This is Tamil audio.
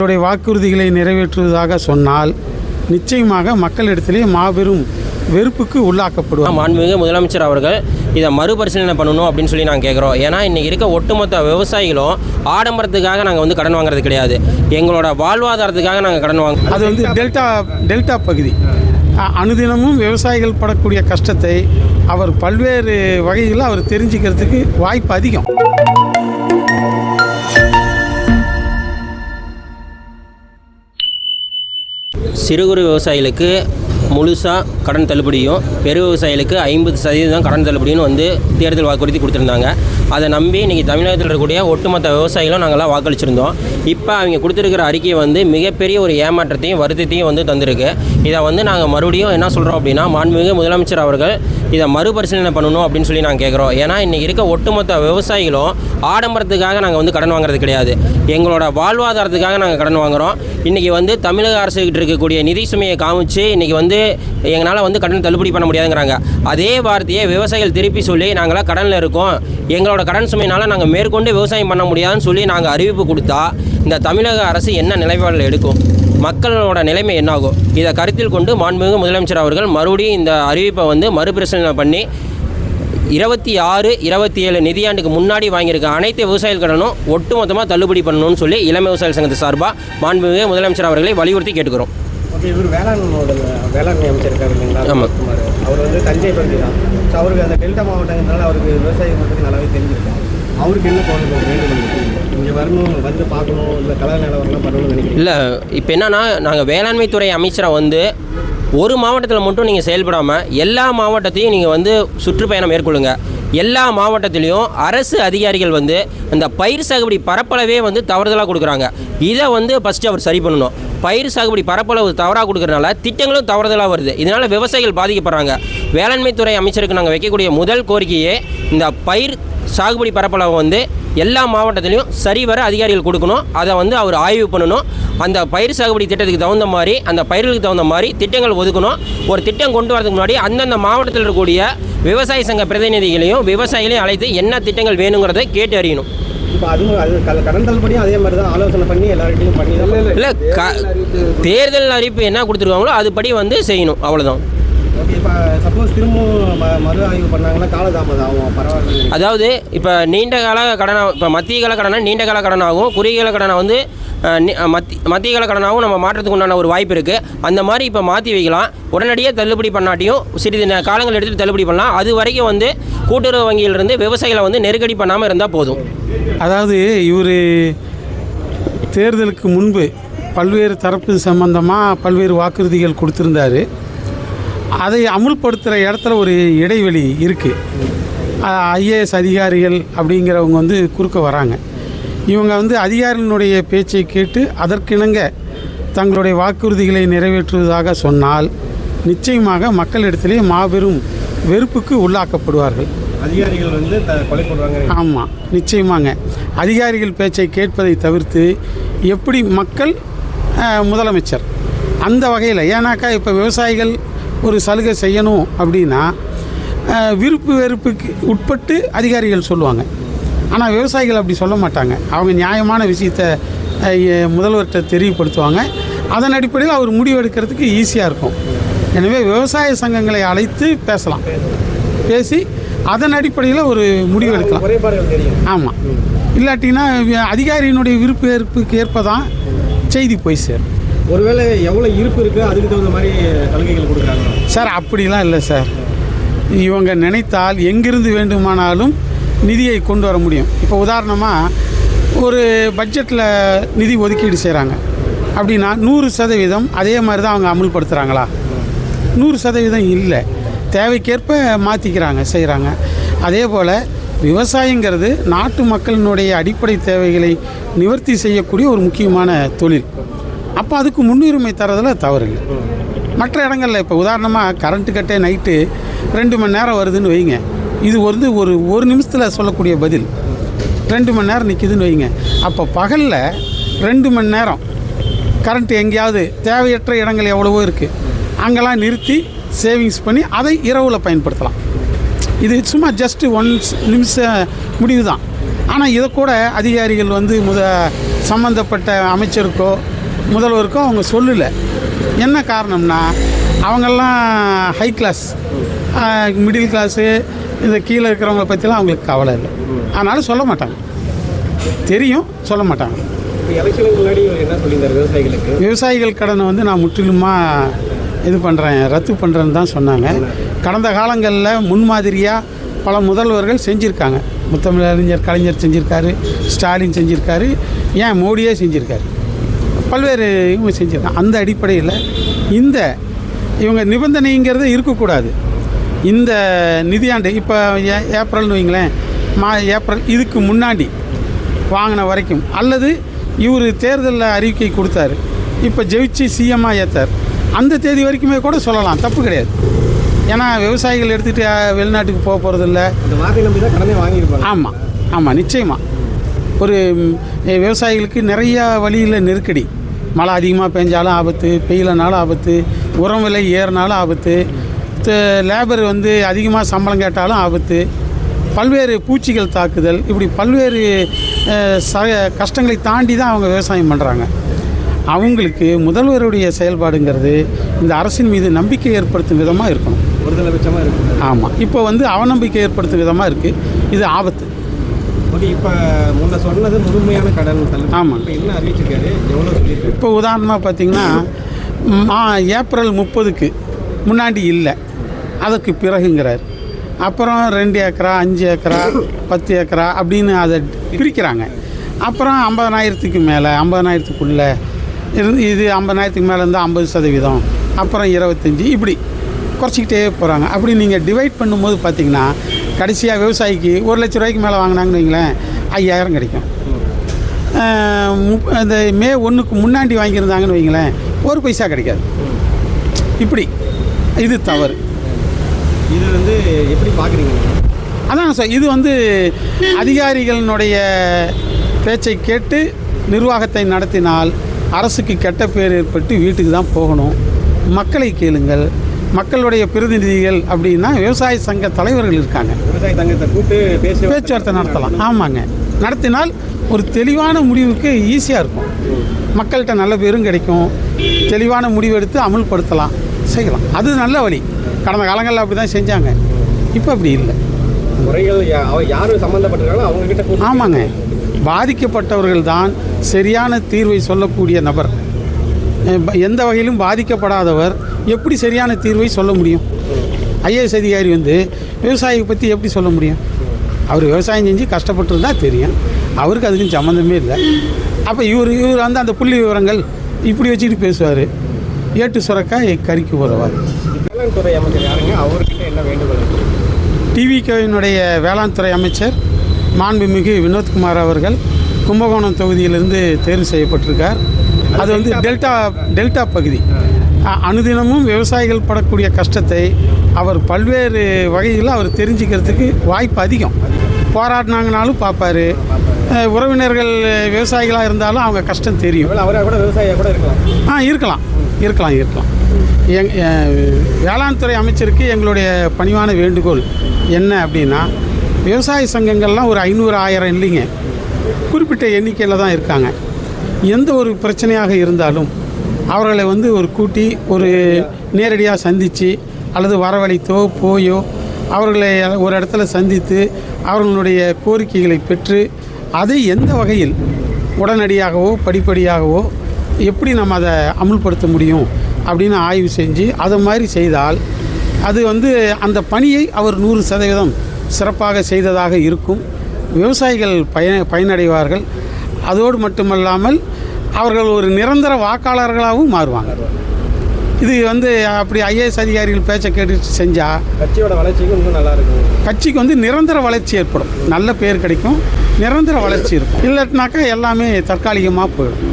அவருடைய வாக்குறுதிகளை நிறைவேற்றுவதாக சொன்னால் நிச்சயமாக மக்களிடத்திலே மாபெரும் வெறுப்புக்கு உள்ளாக்கப்படுவார். மாண்புமிகு முதலமைச்சர் அவர்கள் இதை மறுபரிசீலனை பண்ணணும் அப்படின்னு சொல்லி நாங்கள் கேட்குறோம். ஏன்னா இன்றைக்கி இருக்க ஒட்டுமொத்த விவசாயிகளும் ஆடம்பரத்துக்காக நாங்கள் கடன் வாங்குறது கிடையாது, எங்களோட வாழ்வாதாரத்துக்காக நாங்கள் கடன் வாங்க. அது டெல்டா பகுதி அனுதினமும் விவசாயிகள் படக்கூடிய கஷ்டத்தை அவர் பல்வேறு வகைகளில் அவர் தெரிஞ்சுக்கிறதுக்கு வாய்ப்பு அதிகம். சிறு குறு விவசாயிகளுக்கு முழுசாக கடன் தள்ளுபடியும் பெரு விவசாயிகளுக்கு 50% கடன் தள்ளுபடியும் தேர்தல் வாக்குறுதி கொடுத்துருந்தாங்க. அதை நம்பி இன்றைக்கி தமிழகத்தில் இருக்கக்கூடிய ஒட்டுமொத்த விவசாயிகளும் நாங்கள்லாம் வாக்களிச்சிருந்தோம். இப்போ அவங்க கொடுத்துருக்கிற அறிக்கையை மிகப்பெரிய ஒரு ஏமாற்றத்தையும் வருத்தத்தையும் தந்திருக்கு. இதை நாங்கள் மறுபடியும் என்ன சொல்கிறோம் அப்படின்னா, மாண்புமிகு முதலமைச்சர் அவர்கள் இதை மறுபரிசீலனை பண்ணணும் அப்படின்னு சொல்லி நாங்கள் கேட்குறோம். ஏன்னா இன்றைக்கி இருக்க ஒட்டுமொத்த விவசாயிகளும் ஆடம்பரத்துக்காக நாங்கள் கடன் வாங்குறது கிடையாது, எங்களோட வாழ்வாதாரத்துக்காக நாங்கள் கடன் வாங்குகிறோம். இன்றைக்கி தமிழக அரசுகிட்ட இருக்கக்கூடிய நிதி சுமையை காமிச்சு இன்றைக்கி எங்களால் கடன் தள்ளுபடி பண்ண முடியாதுங்கிறாங்க. அதே வார்த்தையை விவசாயிகள் திருப்பி சொல்லி நாங்களாம் கடனில் இருக்கோம், எங்களோட கடன் சுமையினால் நாங்கள் மேற்கொண்டு விவசாயம் பண்ண முடியாதுன்னு சொல்லி நாங்கள் அறிவிப்பு கொடுத்தா இந்த தமிழக அரசு என்ன நிலைப்பாடுகள் எடுக்கும், மக்களோட நிலைமை என்னாகும்? இதை கருத்தில் கொண்டு மாண்புமிகு முதலமைச்சர் அவர்கள் மறுபடியும் இந்த அறிவிப்பை மறுபரிசீலனை பண்ணி 26, 27 நிதியாண்டுக்கு முன்னாடி வாங்கியிருக்க அனைத்து விவசாயிகள் கடனும் ஒட்டுமொத்தமாக தள்ளுபடி பண்ணணும்னு சொல்லி இளம் விவசாயிகள் சங்கத்து சார்பாக மாண்புமிகு முதலமைச்சர் அவர்களை வலியுறுத்தி கேட்டுக்கிறோம். ஓகே, இவர் வேளாண்மை அமைச்சர் இருக்கார் இல்லைங்களா? ஆமாம், அவர் தஞ்சை பகுதி தான். ஸோ அவருக்கு அந்த டெல்டா மாவட்டங்கிறதுனால அவருக்கு விவசாய மக்களுக்கு நல்லாவே தெரிஞ்சிருக்கும். அவருக்கு என்ன வேண்டும், இங்கே வரணும், பார்க்கணும், இல்லை கலா நிலவரம்லாம் பண்ணணும்னு நினைக்கிறேன். இல்லை, இப்போ என்னென்னா நாங்கள் வேளாண்மைத்துறை அமைச்சரை ஒரு மாவட்டத்தில் மட்டும் நீங்கள் செயல்படாமல் எல்லா மாவட்டத்தையும் நீங்கள் சுற்றுப்பயணம் மேற்கொள்ளுங்க. எல்லா மாவட்டத்திலையும் அரசு அதிகாரிகள் அந்த பயிர் சாகுபடி பரப்பளவே தவறுதலாக கொடுக்குறாங்க. இதை ஃபஸ்ட்டு அவர் சரி பண்ணணும். பயிர் சாகுபடி பரப்பளவு தவறாக கொடுக்குறதுனால திட்டங்களும் தவறுதலாக வருது. இதனால் விவசாயிகள் பாதிக்கப்படுறாங்க. வேளாண்மைத்துறை அமைச்சருக்கு நாங்கள் வைக்கக்கூடிய முதல் கோரிக்கையே இந்த பயிர் சாகுபடி பரப்பளவு எல்லா மாவட்டத்திலையும் சரிவர அதிகாரிகள் கொடுக்கணும். அதை அவர் ஆய்வு பண்ணணும். அந்த பயிர் சாகுபடி திட்டத்துக்கு தகுந்த மாதிரி, அந்த பயிர்களுக்கு தகுந்த மாதிரி திட்டங்கள் ஒதுக்கணும். ஒரு திட்டம் கொண்டு வரதுக்கு முன்னாடி அந்தந்த மாவட்டத்தில் இருக்கக்கூடிய விவசாய சங்க பிரதிநிதிகளையும் விவசாயிகளையும் அழைத்து என்ன திட்டங்கள் வேணுங்கிறத கேட்டு அறியணும். இப்போ அது கடன் தள்ளுபடியும் அதே மாதிரி தான் ஆலோசனை பண்ணி எல்லார்கிட்டையும் பண்ணி தான். இல்லை, தேர்தல் அறிவிப்பு என்ன கொடுத்துருக்காங்களோ அதுபடி செய்யணும், அவ்வளோதான். ஓகே, இப்போ சப்போஸ் திரும்பவும் மறு ஆய்வு பண்ணாங்கன்னா காலதாமதம் ஆகும், பரவாயில்ல. அதாவது இப்போ நீண்ட கால கடனாக, இப்போ மத்திய கால கடனை நீண்ட கால கடனாகவும் குறுகிய கால கடனை மத்திய கால கடனாகவும் நம்ம மாற்றத்துக்கு உண்டான ஒரு வாய்ப்பு இருக்குது. அந்த மாதிரி இப்போ மாற்றி வைக்கலாம். உடனடியாக தள்ளுபடி பண்ணாட்டியும் சிறிது காலங்கள் எடுத்துகிட்டு தள்ளுபடி பண்ணலாம். அது வரைக்கும் கூட்டுறவு வங்கியிலிருந்து விவசாயிகளை நெருக்கடி பண்ணாமல் இருந்தால் போதும். அதாவது இவர் தேர்தலுக்கு முன்பு பல்வேறு தரப்பு சம்பந்தமாக பல்வேறு வாக்குறுதிகள் கொடுத்துருந்தார். அதை அமுல்படுத்துகிற இடத்துல ஒரு இடைவெளி இருக்குது. ஐஏஎஸ் அதிகாரிகள் அப்படிங்கிறவங்க குறுக்க வராங்க. இவங்க அதிகாரிகளுடைய பேச்சை கேட்டு அதற்கிணங்க தங்களுடைய வாக்குறுதிகளை நிறைவேற்றுவதாக சொன்னால் நிச்சயமாக மக்களிடத்திலே மாபெரும் வெறுப்புக்கு உள்ளாக்கப்படுவார்கள். அதிகாரிகள் கொலை பண்ணுவாங்க. ஆமாம், நிச்சயமாங்க. அதிகாரிகள் பேச்சை கேட்பதை தவிர்த்து எப்படி மக்கள் முதலமைச்சர் அந்த வகையில், ஏன்னாக்கா இப்போ விவசாயிகள் ஒரு சலுகை செய்யணும் அப்படின்னா விருப்பு வெறுப்புக்கு உட்பட்டு அதிகாரிகள் சொல்லுவாங்க. ஆனால் விவசாயிகள் அப்படி சொல்ல மாட்டாங்க. அவங்க நியாயமான விஷயத்தை முதல்வர்கிட்ட தெரியப்படுத்துவாங்க. அதன் அடிப்படையில் அவர் முடிவெடுக்கிறதுக்கு ஈஸியாக இருக்கும். எனவே விவசாய சங்கங்களை அழைத்து பேசலாம், பேசி அதன் அடிப்படையில் ஒரு முடிவு எடுக்கலாம். ஆமாம், இல்லாட்டினா அதிகாரியினுடைய விருப்பு வெறுப்புக்கு ஏற்பதான் செய்தி போய் சேரும். ஒருவேளை எவ்வளோ இருப்பு இருக்குது அதுக்கு தகுந்த மாதிரி சலுகைகள் கொடுக்குறாங்க சார். அப்படிலாம் இல்லை சார். இவங்க நினைத்தால் எங்கிருந்து வேண்டுமானாலும் நிதியை கொண்டு வர முடியும். இப்போ உதாரணமாக ஒரு பட்ஜெட்டில் நிதி ஒதுக்கீடு செய்கிறாங்க அப்படின்னா 100% அதே மாதிரி தான் அவங்க அமுல்படுத்துகிறாங்களா? 100% இல்லை, தேவைக்கேற்ப மாற்றிக்கிறாங்க, செய்கிறாங்க. அதே போல் விவசாயங்கிறது நாட்டு மக்களினுடைய அடிப்படை தேவைகளை நிவர்த்தி செய்யக்கூடிய ஒரு முக்கியமான தொழில். அப்போ அதுக்கு முன்னுரிமை தரதில் தவறில்லை. மற்ற இடங்களில் இப்போ உதாரணமாக கரண்ட்டு கட்டே நைட்டு 2 மணி நேரம் வருதுன்னு வைங்க. இது ஒரு நிமிஷத்தில் சொல்லக்கூடிய பதில் 2 மணி நேரம் நிற்கிதுன்னு வைங்க. அப்போ பகலில் 2 மணி நேரம் கரண்ட்டு எங்கேயாவது தேவையற்ற இடங்கள் எவ்வளவோ இருக்குது, அங்கெல்லாம் நிறுத்தி சேவிங்ஸ் பண்ணி அதை இரவில் பயன்படுத்தலாம். இது சும்மா ஜஸ்ட்டு 1 நிமிஷம் முடிவு தான். ஆனால் இதை கூட அதிகாரிகள் வந்து சம்மந்தப்பட்ட அமைச்சருக்கோ முதல்வருக்கோ அவங்க சொல்லலை. என்ன காரணம்னா அவங்கெல்லாம் ஹை கிளாஸ், மிடில் கிளாஸு, இந்த கீழே இருக்கிறவங்கள பற்றிலாம் அவங்களுக்கு கவலை இல்லை. அதனால் சொல்ல மாட்டாங்க, தெரியும், சொல்ல மாட்டாங்க. எலெக்ஷனுக்கு முன்னாடி என்ன சொல்லியிருந்தார்? விவசாயிகள் கடனை வந்து நான் முற்றிலுமாக இது பண்ணுறேன், ரத்து பண்ணுறேன்னு தான் சொன்னாங்க. கடந்த காலங்களில் முன்மாதிரியாக பல முதல்வர்கள் செஞ்சுருக்காங்க. முத்தமிழறிஞர் கலைஞர் செஞ்சுருக்காரு, ஸ்டாலின் செஞ்சுருக்காரு, ஏன் மோடியே செஞ்சுருக்காரு, பல்வேறு இவங்க செஞ்சுருக்காங்க. அந்த அடிப்படையில் இவங்க நிபந்தனைங்கிறது இருக்கக்கூடாது. இந்த நிதியாண்டு இப்போ ஏப்ரல்னு வைங்களேன், ஏப்ரல் இதுக்கு முன்னாடி வாங்கின வரைக்கும், அல்லது இவர் தேர்தலில் அறிக்கை கொடுத்தாரு, இப்போ ஜெயிச்சு சிஎம்மாக ஏற்றார், அந்த தேதி வரைக்குமே கூட சொல்லலாம், தப்பு கிடையாது. ஏன்னா விவசாயிகள் எடுத்துகிட்டு வெளிநாட்டுக்கு போக போகிறதில்ல. இந்த வார்த்தை நம்பி தான் கடனே வாங்கியிருப்பாங்க. ஆமாம் ஆமாம், நிச்சயமாக. ஒரு விவசாயிகளுக்கு நிறையா வழியில் நெருக்கடி. மழை அதிகமாக பெஞ்சாலும் ஆபத்து, பெய்யலனாலும் ஆபத்து, உரம் விலை ஏறினாலும் ஆபத்து, லேபர் வந்து அதிகமாக சம்பளம் கேட்டாலும் ஆபத்து, பல்வேறு பூச்சிகள் தாக்குதல், இப்படி பல்வேறு கஷ்டங்களை தாண்டி தான் அவங்க விவசாயம் பண்ணுறாங்க. அவங்களுக்கு முதல்வருடைய செயல்பாடுங்கிறது இந்த அரசின் மீது நம்பிக்கை ஏற்படுத்தும் விதமாக இருக்கணும். ஒருதலைபட்சமாக இருக்குது. ஆமாம், இப்போ வந்து அவநம்பிக்கை ஏற்படுத்தும் விதமாக இருக்குது. இது ஆபத்து. ஓகே, இப்போ முன்ன சொன்னது முழுமையான கடன் தள்ளுபடி. ஆமாம், இப்போ என்ன அறிவிச்சிருக்காரு, எவ்வளோ சொல்லியிருக்காரு? இப்போ உதாரணமாக பார்த்திங்கன்னா ஏப்ரல் 30க்கு முன்னாடி இல்லை, அதுக்கு பிறகுங்கிறார். அப்புறம் 2 ஏக்கரா, 5 ஏக்கரா, 10 ஏக்கரா அப்படின்னு அதை பிரிக்கிறாங்க. அப்புறம் 50,000க்கு மேலே, 50,000க்குள்ளே இருந்து, இது 50,000க்கு மேலே இருந்தால் 50%, அப்புறம் 25, இப்படி குறைச்சிக்கிட்டே போகிறாங்க. அப்படி நீங்கள் டிவைட் பண்ணும்போது பார்த்திங்கன்னா கடைசியாக விவசாயிக்கு 1,00,000 ரூபாய்க்கு மேலே வாங்கினாங்கன்னு வைங்களேன், 5,000 கிடைக்கும். இந்த மே 1க்கு முன்னாடி வாங்கியிருந்தாங்கன்னு வைங்களேன், 1 பைசா கிடைக்காது. இப்படி இது தவறு. இது வந்து எப்படி பார்க்குறீங்க? அதான் சார், இது வந்து அதிகாரிகளினுடைய பேச்சை கேட்டு நிர்வாகத்தை நடத்தினால் அரசுக்கு கெட்ட பேர் ஏற்பட்டு வீட்டுக்கு தான் போகணும். மக்களை கேளுங்கள். மக்களுடைய பிரதிநிதிகள் அப்படின்னா விவசாய சங்க தலைவர்கள் இருக்காங்க, விவசாய சங்கத்தை கூப்பிட்டு பேச்சுவார்த்தை நடத்தலாம். ஆமாங்க, நடத்தினால் ஒரு தெளிவான முடிவுக்கு ஈஸியாக இருக்கும். மக்கள்கிட்ட நல்ல பேரும் கிடைக்கும், தெளிவான முடிவு எடுத்து அமுல்படுத்தலாம், செய்யலாம். அது நல்ல வழி. கடந்த காலங்களில் அப்படி தான் செஞ்சாங்க, இப்போ அப்படி இல்லை. முறைகள் யார் சம்மந்தப்பட்டிருக்காங்களோ அவங்கக்கிட்ட. ஆமாங்க, பாதிக்கப்பட்டவர்கள் தான் சரியான தீர்வை சொல்லக்கூடிய நபர். எந்த வகையிலும் பாதிக்கப்படாதவர் எப்படி சரியான தீர்வை சொல்ல முடியும்? ஐஏஎஸ் அதிகாரி வந்து விவசாயியை பற்றி எப்படி சொல்ல முடியும்? அவர் விவசாயம் செஞ்சு கஷ்டப்பட்டுருந்தா தெரியும், அவருக்கு அதுக்கும் சம்மந்தமே இல்லை. அப்போ இவர் வந்து அந்த புள்ளி விவரங்கள் இப்படி வச்சுக்கிட்டு பேசுவார். ஏட்டு சுரக்காய் கறிக்கு உதவாது. வேளாண் துறை அமைச்சர் யாருங்க, அவர்கிட்ட என்ன வேண்டுகோள்? டிவிகேவினுடைய வேளாண் துறை அமைச்சர் மாண்புமிகு வினோத்குமார் அவர்கள் கும்பகோணம் தொகுதியிலிருந்து தேர்வு செய்யப்பட்டிருக்கார். அது வந்து டெல்டா பகுதி. அனுதினமும் விவசாயிகள் படக்கூடிய கஷ்டத்தை அவர் பல்வேறு வகையில் அவர் தெரிஞ்சுக்கிறதுக்கு வாய்ப்பு அதிகம். போராடினாங்கனாலும் பார்ப்பார். உறவினர்கள் விவசாயிகளாக இருந்தாலும் அவங்க கஷ்டம் தெரியும். அவராக கூட விவசாயியாக கூட இருக்கலாம். இருக்கலாம். வேளாண் துறை அமைச்சருக்கு எங்களுடைய பணிவான வேண்டுகோள் என்ன அப்படின்னா, விவசாய சங்கங்கள்லாம் ஒரு 500, 1000 இல்லைங்க, குறிப்பிட்ட எண்ணிக்கையில் தான் இருக்காங்க. எந்த ஒரு பிரச்சனையாக இருந்தாலும் அவர்களை வந்து ஒரு கூட்டி ஒரு நேரடியாக சந்தித்து அல்லது வரவழைத்தோ போயோ அவர்களை ஒரு இடத்துல சந்தித்து அவர்களுடைய கோரிக்கைகளை பெற்று அதை எந்த வகையில் உடனடியாகவோ படிப்படியாகவோ எப்படி நம்ம அதை அமுல்படுத்த முடியும் அப்படின்னு ஆய்வு செஞ்சு அதை மாதிரி செய்தால் அது வந்து அந்த பணியை அவர் 100% சிறப்பாக செய்ததாக இருக்கும். விவசாயிகள் பயனடைவார்கள். அதோடு மட்டுமல்லாமல் அவர்கள் ஒரு நிரந்தர வாக்காளர்களாகவும் மாறுவாங்க. இது வந்து அப்படி ஐஏஎஸ் அதிகாரிகள் பேச்சை கேட்டு செஞ்சால் கட்சியோட வளர்ச்சிக்கு இன்னும் நல்லா இருக்கும். கட்சிக்கு வந்து நிரந்தர வளர்ச்சி ஏற்படும், நல்ல பேர் கிடைக்கும், நிரந்தர வளர்ச்சி இருக்கும். இல்லைனாக்கா எல்லாமே தற்காலிகமாக போயிடும்.